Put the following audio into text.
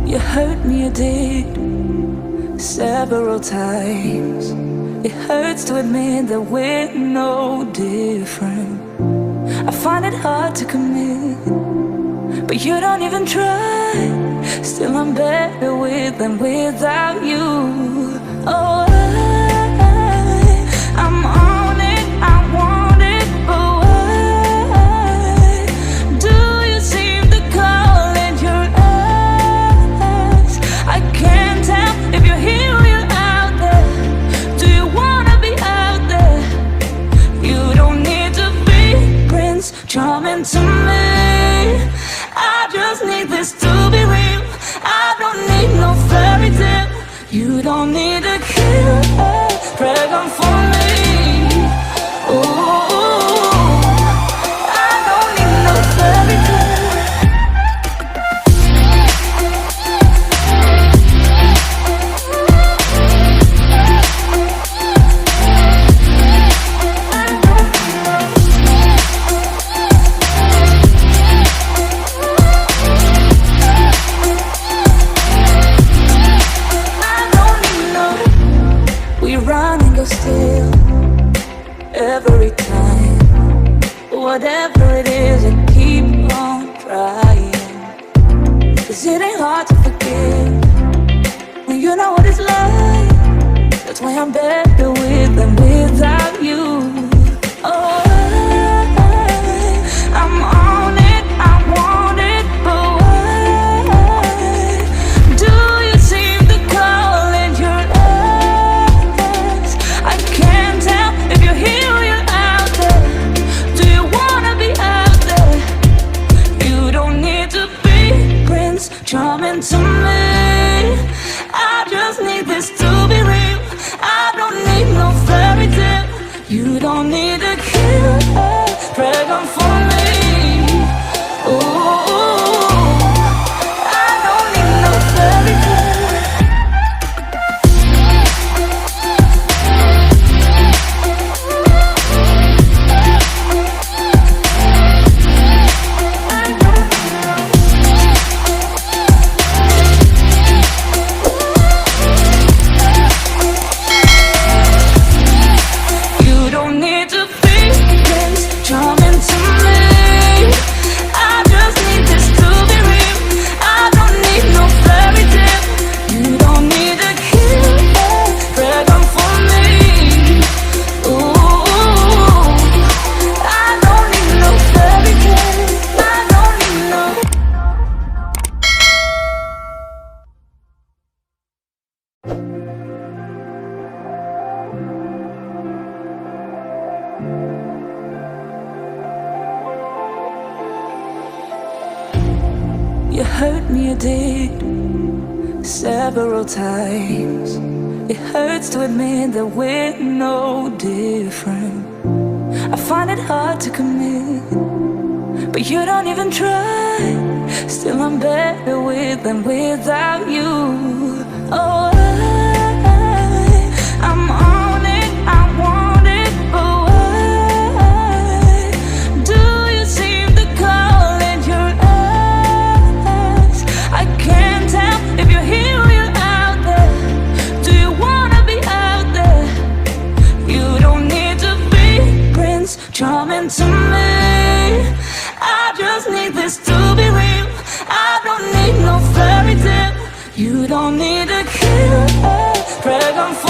You hurt me, you did, several times. It hurts to admit that we're no different. I find it hard to commit, but you don't even try. Still I'm better with than without you. Oh, I'm on it, I want it, but why do you seem to call in your eyes? I can't tell if you're here or you're out there. Do you wanna be out there? You don't need to be Prince Charming to me. I just need this to be real. I don't need no fairy tale. You don't need a killer pregnant for me. Ooh, I don't need no fairy tale. Run and go still every time. Whatever it is, I keep on trying. 'Cause it ain't hard to forgive when you know what it's like. That's why I'm better with than without you. Oh, I'm on it, I want it, but why do you seem to call in your eyes? I can't tell if you're here or you're out there. Do you wanna be out there? You don't need to be Prince Charming to me. I just need this to be real. I don't need no fairy tale. You don't need a killer pregnant for me. Ooh, I don't need no fairy tale. You hurt me, you did, several times. It hurts to admit that we're no different. I find it hard to commit, but you don't even try. Still I'm better with than without you. Oh, I'm on it, I want it, but why do you seem to call in your eyes? I can't tell if you're here or you're out there. Do you wanna be out there? You don't need to be Prince Charming to me. I just need this to be real. I don't need no fairy tale. You don't need a killer pregnant for